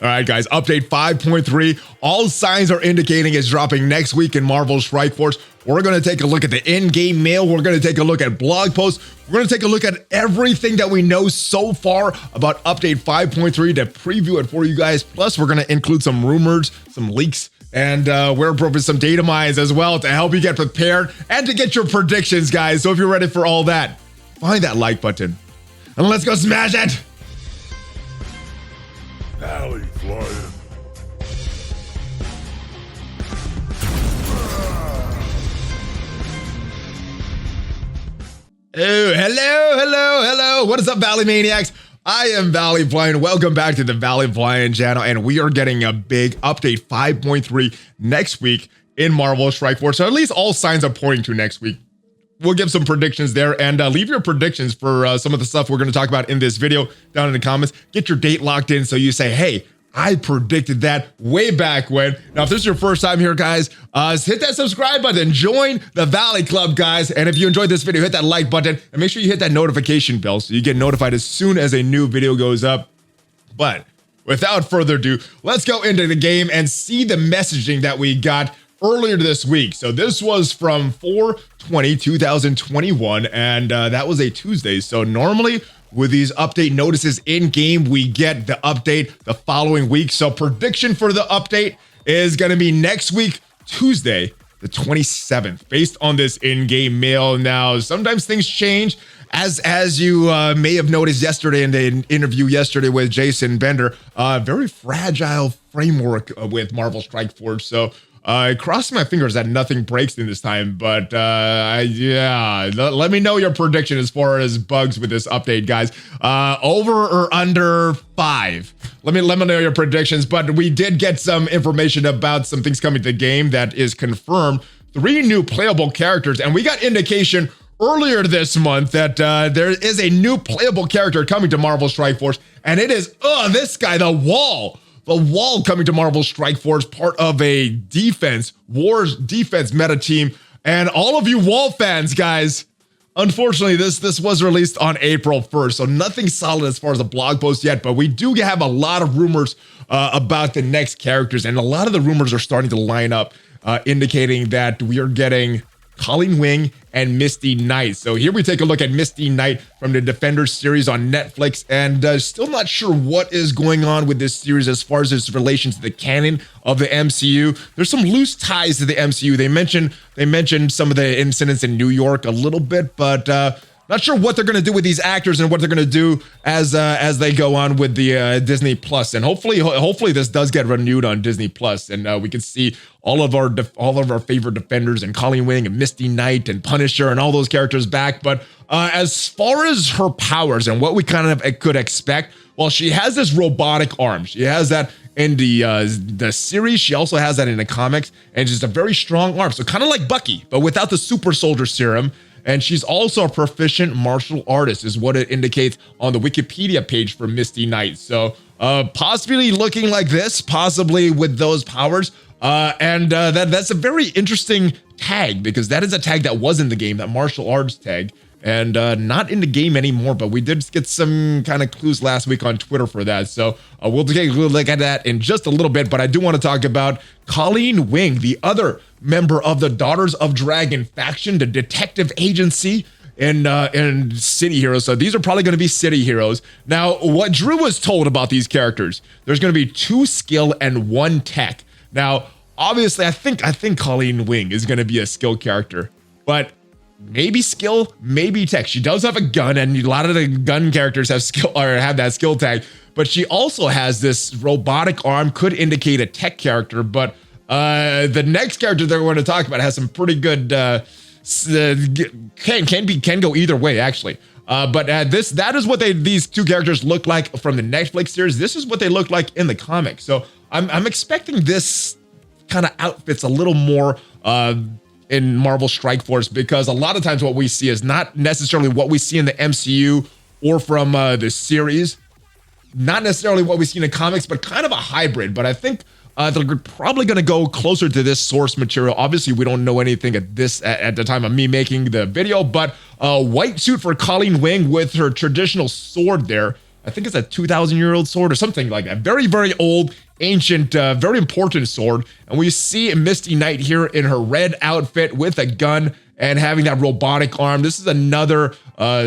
All right, guys, update 5.3. All signs are indicating it's dropping next week in Marvel Strike Force. We're going to take a look at the in-game mail. We're going to take a look at blog posts. We're going to take a look at everything that we know so far about update 5.3 to preview it for you guys. Plus, we're going to include some rumors, some leaks, and where appropriate, some data mines as well to help you get prepared and to get your predictions, guys. So if you're ready for all that, find that like button and let's go smash it. ValleyFlyin. Oh, hello. What is up, Valley Maniacs? I am ValleyFlyin. Welcome back to the ValleyFlyin channel, and we are getting a big update 5.3 next week in Marvel Strike Force. So at least all signs are pointing to next week. We'll give some predictions there, and leave your predictions for some of the stuff we're going to talk about in this video down in the comments. Get your date locked in so you say, hey, I predicted that way back when. Now, if this is your first time here, guys, hit that subscribe button. Join the Valley Club, guys. And if you enjoyed this video, hit that like button and make sure you hit that notification bell so you get notified as soon as a new video goes up. But without further ado, let's go into the game and see the messaging that we got earlier this week. So this was from 4/20/2021, and that was a Tuesday. So normally with these update notices in game, we get the update the following week. So prediction for the update is going to be next week, Tuesday, the 27th, based on this in-game mail. Now, sometimes things change. As you may have noticed yesterday in the interview yesterday with Jason Bender, very fragile framework with Marvel Strike Force. So I crossed my fingers that nothing breaks in this time, but yeah, let me know your prediction as far as bugs with this update, guys. Over or under 5? Let me know your predictions, but we did get some information about some things coming to the game that is confirmed. 3 new playable characters, and we got indication earlier this month that there is a new playable character coming to Marvel Strike Force, and it is, this guy, the Wall. The Wall coming to Marvel Strike Force, part of a Wars defense meta team. And all of you Wall fans, guys, unfortunately, this was released on April 1st, so nothing solid as far as a blog post yet, but we do have a lot of rumors about the next characters, and a lot of the rumors are starting to line up, indicating that we are getting Colleen Wing and Misty Knight. So here we take a look at Misty Knight from the Defenders series on Netflix, and still not sure what is going on with this series as far as its relation to the canon of the MCU. There's some loose ties to the MCU. They mentioned some of the incidents in New York a little bit, but not sure what they're going to do with these actors and what they're going to do as they go on with the Disney Plus. And hopefully this does get renewed on Disney Plus, and we can see all of our favorite Defenders and Colleen Wing and Misty Knight and Punisher and all those characters back. But as far as her powers and what we kind of could expect, well, she has this robotic arm. She has that in the series. She also has that in the comics, and she's a very strong arm. So kind of like Bucky, but without the super soldier serum. And she's also a proficient martial artist, is what it indicates on the Wikipedia page for Misty Knight. So possibly looking like this, possibly with those powers. That's a very interesting tag, because that is a tag that was in the game, that martial arts tag, and not in the game anymore. But we did get some kind of clues last week on Twitter for that. So we'll take a look at that in just a little bit. But I do want to talk about Colleen Wing, the other member of the Daughters of Dragon faction, the detective agency in City Heroes. So these are probably going to be City Heroes. Now, what Drew was told about these characters, there's going to be 2 skill and 1 tech. Now, obviously, I think Colleen Wing is going to be a skill character, but maybe skill, maybe tech. She does have a gun, and a lot of the gun characters have skill or have that skill tag, but she also has this robotic arm, could indicate a tech character. But the next character that we're going to talk about has some pretty good can go either way, actually. But that is what these 2 characters look like from the Netflix series. This is what they look like in the comics. So I'm expecting this kind of outfits a little more in Marvel Strike Force, because a lot of times what we see is not necessarily what we see in the MCU or from the series, not necessarily what we see in the comics, but kind of a hybrid. But I think they're probably going to go closer to this source material. Obviously, we don't know anything at the time of me making the video, but a white suit for Colleen Wing with her traditional sword there. I think it's a 2,000-year-old sword or something like that. Very, very old, ancient, very important sword. And we see Misty Knight here in her red outfit with a gun and having that robotic arm. This is another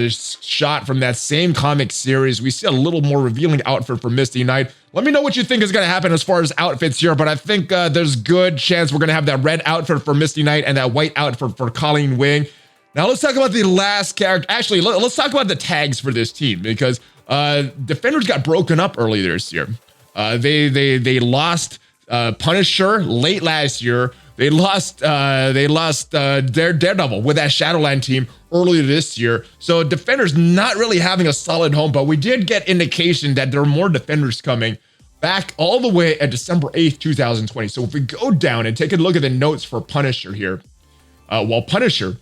shot from that same comic series. We see a little more revealing outfit for Misty Knight. Let me know what you think is going to happen as far as outfits here, but I think there's good chance we're going to have that red outfit for Misty Knight and that white outfit for Colleen Wing. Now let's talk about the last character. Actually, let's talk about the tags for this team, because Defenders got broken up earlier this year. They lost Punisher late last year. They lost their Daredevil with that Shadowland team earlier this year. So Defenders not really having a solid home, but we did get indication that there are more Defenders coming back all the way at December 8th, 2020. So if we go down and take a look at the notes for Punisher here, while Punisher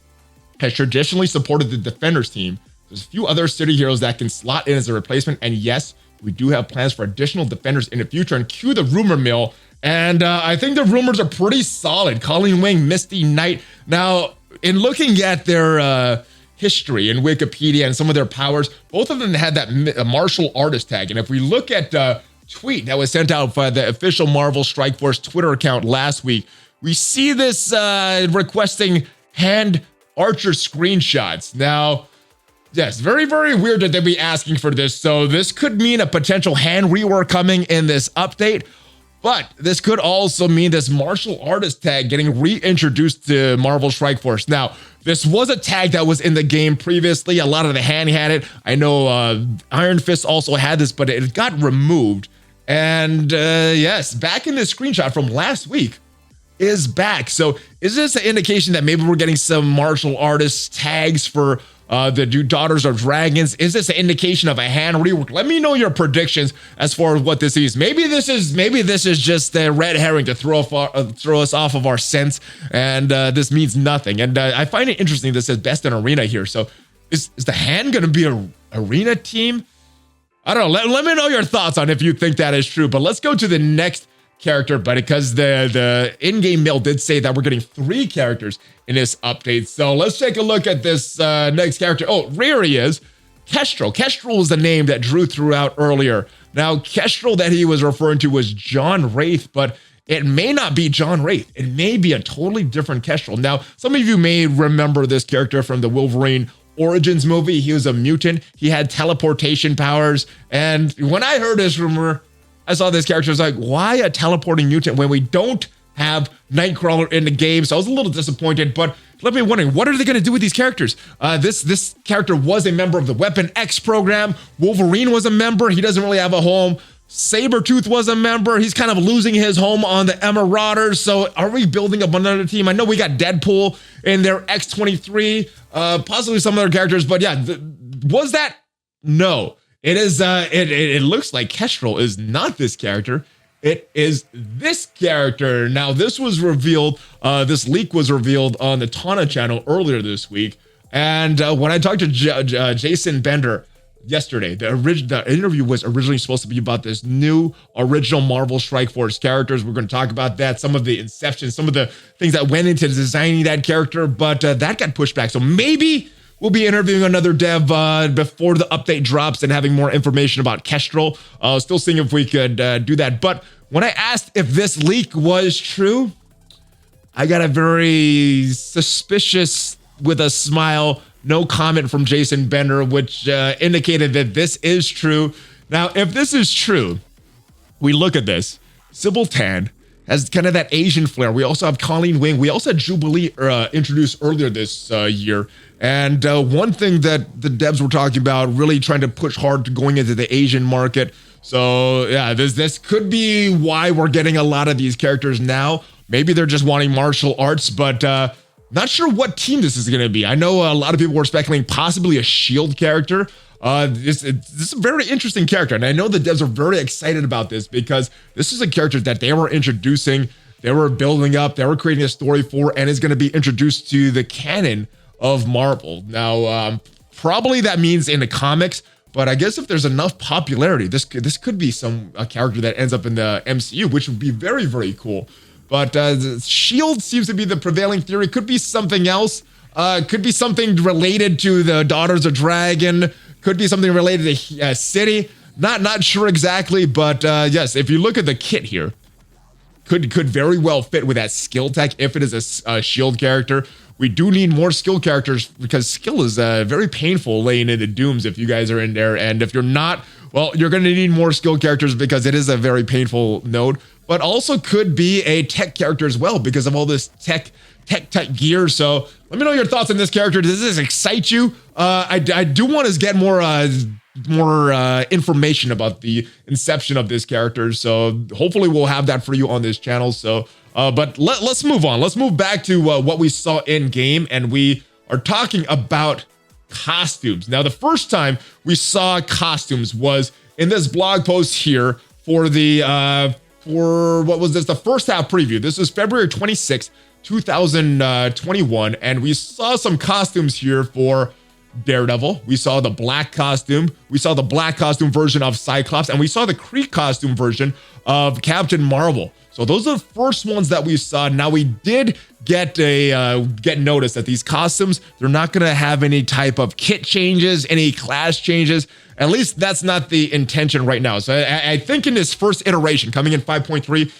has traditionally supported the Defenders team, there's a few other city heroes that can slot in as a replacement. And yes, we do have plans for additional Defenders in the future. And cue the rumor mill. And I think the rumors are pretty solid. Colleen Wing, Misty Knight. Now, in looking at their history in Wikipedia and some of their powers, both of them had that martial artist tag. And if we look at the tweet that was sent out by the official Marvel Strike Force Twitter account last week, we see this requesting hand archer screenshots. Now, yes, very, very weird that they'd be asking for this. So this could mean a potential hand rework coming in this update. But this could also mean this martial artist tag getting reintroduced to Marvel Strike Force. Now, this was a tag that was in the game previously. A lot of the hand had it. I know Iron Fist also had this, but it got removed. And yes, back in this screenshot from last week is back. So is this an indication that maybe we're getting some martial artist tags for the Daughters of Dragons? Is this an indication of a hand rework? Let me know your predictions as far as what this is. Maybe this is just a red herring to throw us off of our scents, and this means nothing. And I find it interesting. This says best in arena here. So is the hand going to be a arena team? I don't know. Let me know your thoughts on if you think that is true. But let's go to the next character, but because the in-game mail did say that we're getting 3 characters in this update. So let's take a look at this next character. Oh, here he is. Kestrel. Kestrel was the name that Drew threw out earlier. Now, Kestrel that he was referring to was John Wraith, but it may not be John Wraith. It may be a totally different Kestrel. Now, some of you may remember this character from the Wolverine Origins movie. He was a mutant. He had teleportation powers. And when I heard this rumor, I saw this character, I was like, why a teleporting mutant when we don't have Nightcrawler in the game? So I was a little disappointed, but let me wondering, what are they going to do with these characters? This character was a member of the Weapon X program. Wolverine was a member. He doesn't really have a home. Sabretooth was a member. He's kind of losing his home on the Marauders. So are we building up another team? I know we got Deadpool in their X-23, possibly some other characters, but yeah, was that? No. It is. It looks like Kestrel is not this character. It is this character. Now, this was revealed. This leak was revealed on the Tana channel earlier this week. And when I talked to Jason Bender yesterday, the interview was originally supposed to be about this new original Marvel Strike Force characters. We're going to talk about that, some of the inception, some of the things that went into designing that character, but that got pushed back. So maybe we'll be interviewing another dev before the update drops and having more information about Kestrel. Still seeing if we could do that. But when I asked if this leak was true, I got a very suspicious, with a smile, no comment from Jason Bender, which indicated that this is true. Now, if this is true, we look at this. Sybil Tan has kind of that Asian flair. We also have Colleen Wing. We also had Jubilee introduced earlier this year. And one thing that the devs were talking about, really trying to push hard to going into the Asian market. So yeah, this could be why we're getting a lot of these characters now. Maybe they're just wanting martial arts, but not sure what team this is going to be. I know a lot of people were speculating possibly a S.H.I.E.L.D. character. This is a very interesting character, and I know the devs are very excited about this because this is a character that they were introducing, they were building up, they were creating a story for, and is going to be introduced to the canon of Marvel. Now, probably that means in the comics, but I guess if there's enough popularity, this could be a character that ends up in the MCU, which would be very, very cool. But S.H.I.E.L.D. seems to be the prevailing theory. Could be something else. Could be something related to the Daughters of Dragon. Could be something related to City. Not sure exactly, but yes, if you look at the kit here, could very well fit with that skill tech if it is a shield character. We do need more skill characters because skill is very painful laying into dooms if you guys are in there. And if you're not, well, you're going to need more skill characters because it is a very painful node, but also could be a tech character as well because of all this tech gear. So let me know your thoughts on this character. Does this excite you? I do want to get more information about the inception of this character. So hopefully we'll have that for you on this channel. So, but let's move on. Let's move back to what we saw in game, and we are talking about costumes. Now, the first time we saw costumes was in this blog post here for the for what was this? The first half preview. This was February 26th, 2021, and we saw some costumes here for Daredevil. We saw the black costume. We saw the black costume version of Cyclops, and we saw the Kree costume version of Captain Marvel. So those are the first ones that we saw. Now we did get notice that these costumes, they're not going to have any type of kit changes, any class changes. At least that's not the intention right now. So I think in this first iteration, coming in 5.3,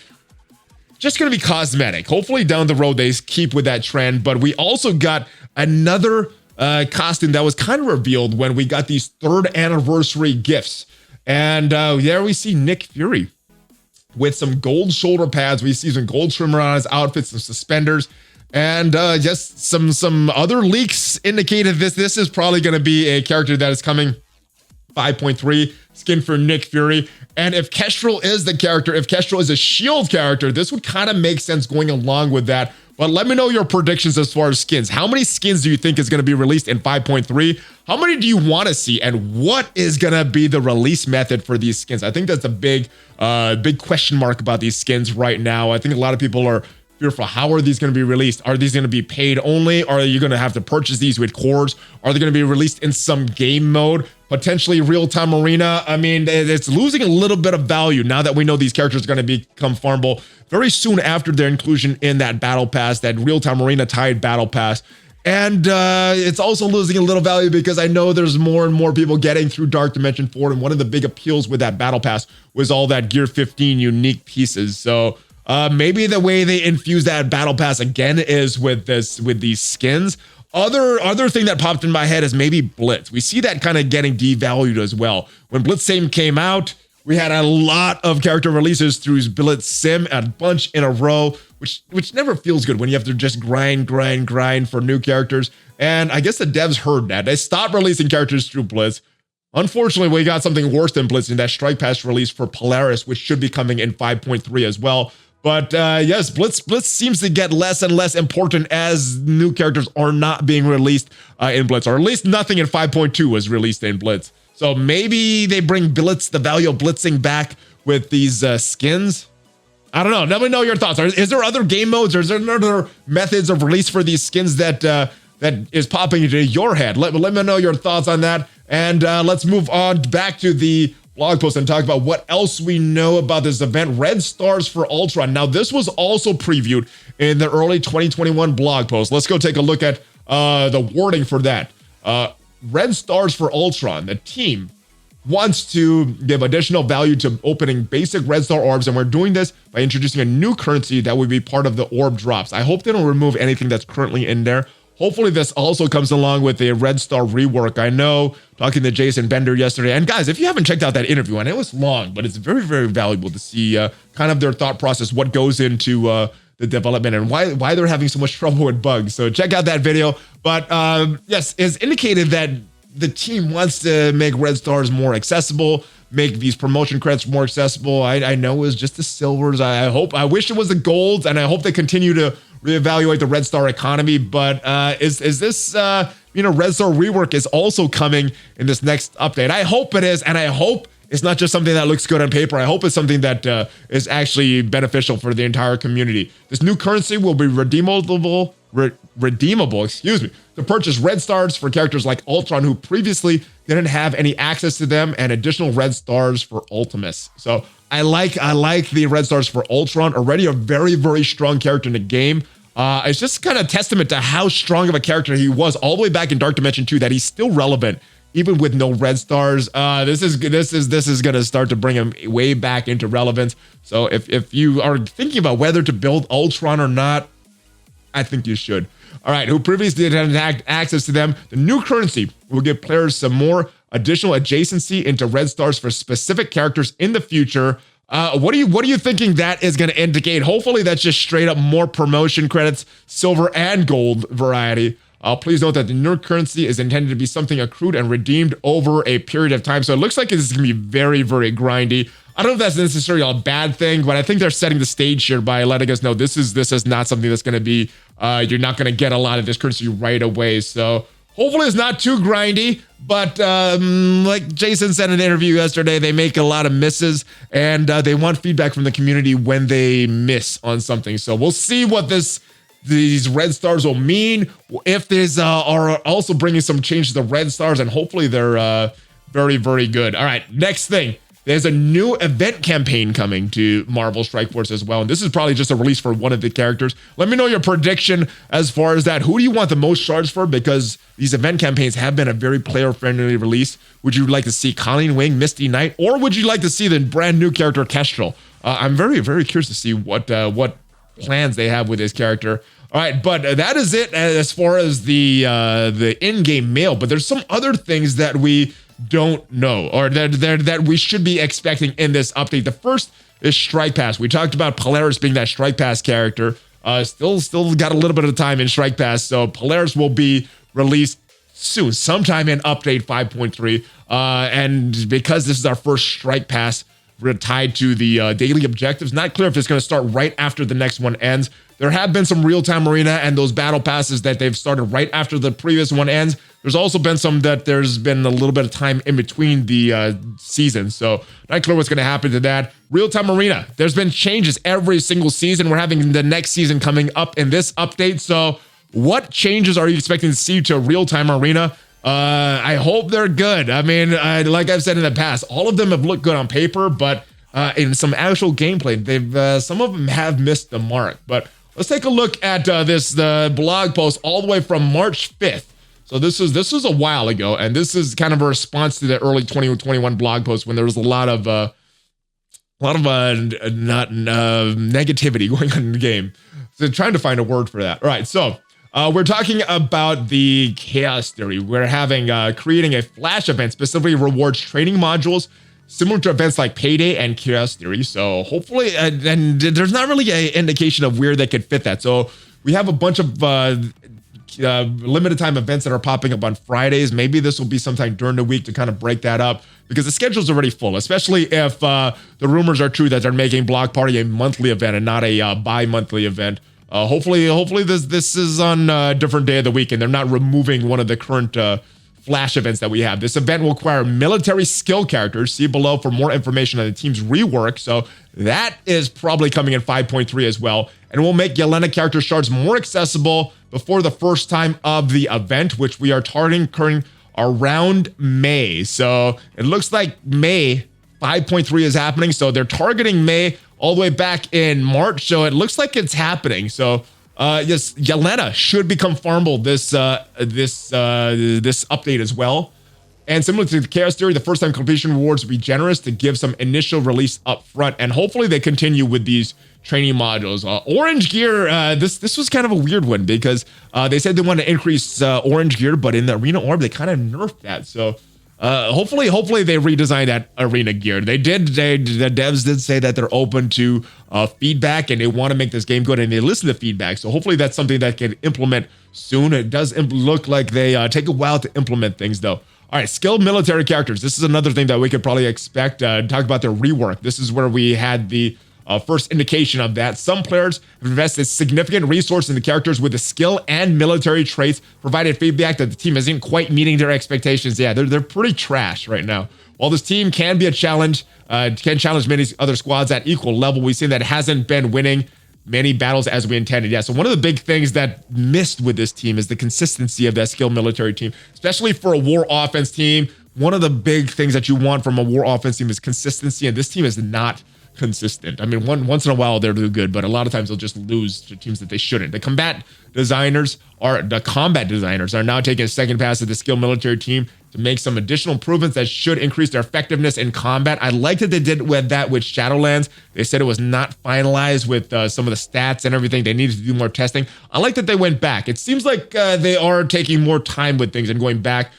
just going to be cosmetic. Hopefully down the road they keep with that trend. But we also got another costume that was kind of revealed when we got these 3rd anniversary gifts. And there we see Nick Fury with some gold shoulder pads. We see some gold trimmer on his outfit, some suspenders, and just some other leaks indicated this is probably going to be a character that is coming 5.3 skin for Nick Fury. And if Kestrel is the character, if Kestrel is a shield character, this would kind of make sense going along with that. But let me know your predictions as far as skins. How many skins do you think is going to be released in 5.3? How many do you want to see? And what is going to be the release method for these skins? I think that's a big question mark about these skins right now. I think a lot of people are fearful. How are these going to be released? Are these going to be paid only? Or are you going to have to purchase these with cores? Are they going to be released in some game mode? Potentially real-time arena? I mean, it's losing a little bit of value now that we know these characters are going to become farmable very soon after their inclusion in that battle pass, that real-time arena tied battle pass. And it's also losing a little value because I know there's more and more people getting through Dark Dimension 4, and one of the big appeals with that battle pass was all that Gear 15 unique pieces. So maybe the way they infuse that battle pass again is with these skins. Other thing that popped in my head is maybe Blitz. We see that kind of getting devalued as well. When Blitz Sim came out, we had a lot of character releases through Blitz Sim, a bunch in a row, which never feels good when you have to just grind for new characters. And I guess the devs heard that. They stopped releasing characters through Blitz. Unfortunately, we got something worse than Blitz in that Strike Pass release for Polaris, which should be coming in 5.3 as well. But yes, Blitz seems to get less and less important as new characters are not being released in Blitz, or at least nothing in 5.2 was released in Blitz. So maybe they bring Blitz, the value of blitzing, back with these skins. I don't know. Let me know your thoughts. Is there other game modes, or is there other methods of release for these skins that is popping into your head? Let me know your thoughts on that. And let's move on back to the blog post and talk about what else we know about this event, Red Stars for Ultron. Now, this was also previewed in the early 2021 blog post. Let's go take a look at the wording for that. Red Stars for Ultron. The team wants to give additional value to opening basic Red Star orbs, and we're doing this by introducing a new currency that would be part of the orb drops. I hope they don't remove anything that's currently in there. Hopefully this also comes along with a Red Star rework. I know, talking to Jason Bender yesterday, and guys, if you haven't checked out that interview, and it was long, but it's very, very valuable to see kind of their thought process, what goes into the development, and why they're having so much trouble with bugs. So check out that video. But yes, it's indicated that the team wants to make Red Stars more accessible, make these promotion credits more accessible. I know it was just the silvers. I wish it was the golds, and I hope they continue to reevaluate the Red Star economy. But is this Red Star rework is also coming in this next update? I hope it is, and I hope it's not just something that looks good on paper. I hope it's something that is actually beneficial for the entire community. This new currency will be redeemable, to purchase Red Stars for characters like Ultron, who previously didn't have any access to them, and additional Red Stars for Ultimus. So I like the Red Stars for Ultron, already a very, very strong character in the game. It's just kind of testament to how strong of a character he was all the way back in Dark Dimension 2, that he's still relevant even with no red stars. This is going to start to bring him way back into relevance. So if you are thinking about whether to build Ultron or not, I think you should. All right, who previously didn't have access to them, the new currency will give players some more additional adjacency into red stars for specific characters in the future. What are you thinking that is going to indicate? Hopefully that's just straight up more promotion credits, silver and gold variety. Please note that the new currency is intended to be something accrued and redeemed over a period of time. So it looks like it's going to be very, very grindy. I don't know if that's necessarily a bad thing, but I think they're setting the stage here by letting us know this is not something that's going to be, you're not going to get a lot of this currency right away. So hopefully it's not too grindy, but like Jason said in an interview yesterday, they make a lot of misses and they want feedback from the community when they miss on something. So we'll see what these red stars will mean, if these are also bringing some change to the red stars, and hopefully they're very, very good. All right, next thing. There's a new event campaign coming to Marvel Strike Force as well. And this is probably just a release for one of the characters. Let me know your prediction as far as that. Who do you want the most shards for? Because these event campaigns have been a very player-friendly release. Would you like to see Colleen Wing, Misty Knight, or would you like to see the brand new character Kestrel? I'm very, very curious to see what plans they have with this character. All right, but that is it as far as the in-game mail. But there's some other things that we don't know, or that we should be expecting in this update. The first is Strike Pass. We talked about Polaris being that Strike Pass character. Still got a little bit of time in Strike Pass, so Polaris will be released soon, sometime in update 5.3. And because this is our first Strike Pass, we're tied to the daily objectives. Not clear if it's going to start right after the next one ends. There have been some real-time arena and those battle passes that they've started right after the previous one ends. There's also been some that there's been a little bit of time in between the seasons. So not clear what's going to happen to that. Real-time arena. There's been changes every single season. We're having the next season coming up in this update. So what changes are you expecting to see to real-time arena? I hope they're good. I mean, like I've said in the past, all of them have looked good on paper, but in some actual gameplay, they've some of them have missed the mark. But let's take a look at this blog post all the way from March 5th. So this was a while ago, and this is kind of a response to the early 2021 blog post when there was a lot of negativity going on in the game. So trying to find a word for that. All right, so we're talking about the chaos theory. We're having creating a flash event specifically rewards training modules similar to events like Payday and Chaos Theory. So hopefully, and there's not really an indication of where they could fit that. So we have a bunch of limited time events that are popping up on Fridays. Maybe this will be sometime during the week to kind of break that up, because the schedule's already full, especially if the rumors are true that they're making Block Party a monthly event and not a bi-monthly event. Hopefully this is on a different day of the week and they're not removing one of the current flash events that we have. This event will require military skill characters. See below for more information on the team's rework. So that is probably coming in 5.3 as well. And we'll make Yelena character shards more accessible before the first time of the event, which we are targeting around May. So it looks like May 5.3 is happening. So they're targeting May all the way back in March. So it looks like it's happening. So yes, Yelena should become farmable this update as well. And similar to the Chaos Theory, the first time completion rewards will be generous to give some initial release up front. And hopefully they continue with these training modules. Orange gear, this was kind of a weird one because they said they want to increase orange gear, but in the arena orb, they kind of nerfed that. So hopefully they redesign that arena gear. The devs did say that they're open to feedback and they want to make this game good and they listen to feedback. So hopefully that's something that can implement soon. It does look like they take a while to implement things though. All right, skilled military characters. This is another thing that we could probably expect. Talk about their rework. This is where we had the first indication of that. Some players have invested significant resource in the characters with the skill and military traits, provided feedback that the team isn't quite meeting their expectations. Yeah, they're pretty trash right now. While this team can be a challenge, can challenge many other squads at equal level, we've seen that hasn't been winning many battles as we intended. Yeah, so one of the big things that missed with this team is the consistency of that skilled military team, especially for a war offense team. One of the big things that you want from a war offense team is consistency, and this team is not consistent. I mean, once in a while they're really good, but a lot of times they'll just lose to teams that they shouldn't. The combat designers are now taking a second pass at the skilled military team. to make some additional improvements that should increase their effectiveness in combat. I like that they did with that with Shadowlands. They said it was not finalized with some of the stats and everything. They needed to do more testing. I like that they went back. It seems like they are taking more time with things and going back.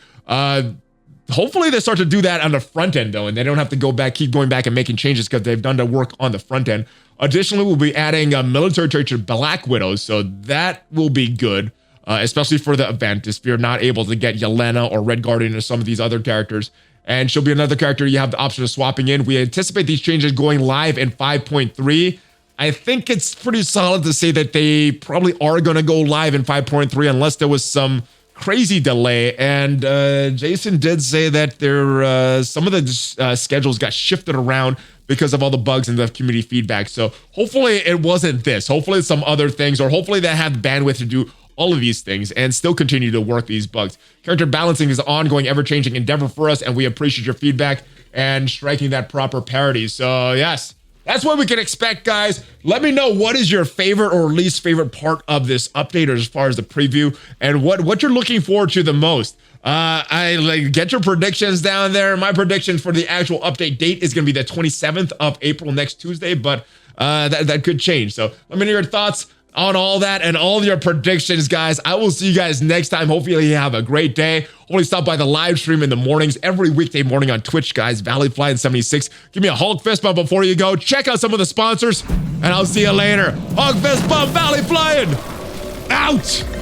Hopefully they start to do that on the front end though, and they don't have to keep going back and making changes because they've done the work on the front end. Additionally, we'll be adding a military trait to Black Widows, so that will be good. Especially for the event, if you're not able to get Yelena or Red Guardian or some of these other characters. And she'll be another character you have the option of swapping in. We anticipate these changes going live in 5.3. I think it's pretty solid to say that they probably are going to go live in 5.3 unless there was some crazy delay. And Jason did say that some of the schedules got shifted around because of all the bugs and the community feedback. So hopefully it wasn't this. Hopefully it's some other things, or hopefully they have the bandwidth to do all of these things and still continue to work these bugs. Character balancing is an ongoing, ever-changing endeavor for us, and we appreciate your feedback and striking that proper parity. So yes, that's what we can expect, guys. Let me know what is your favorite or least favorite part of this update, or as far as the preview, and what you're looking forward to the most. Get your predictions down there. My prediction for the actual update date is going to be the 27th of April, next Tuesday, but that could change. So let me know your thoughts on all that and all your predictions, guys. I will see you guys next time. Hopefully you have a great day. Hopefully stop by the live stream in the mornings, every weekday morning on Twitch, guys. ValleyFlyin 76. Give me a Hulk fist bump before you go. Check out some of the sponsors, and I'll see you later. Hulk fist bump, ValleyFlyin out.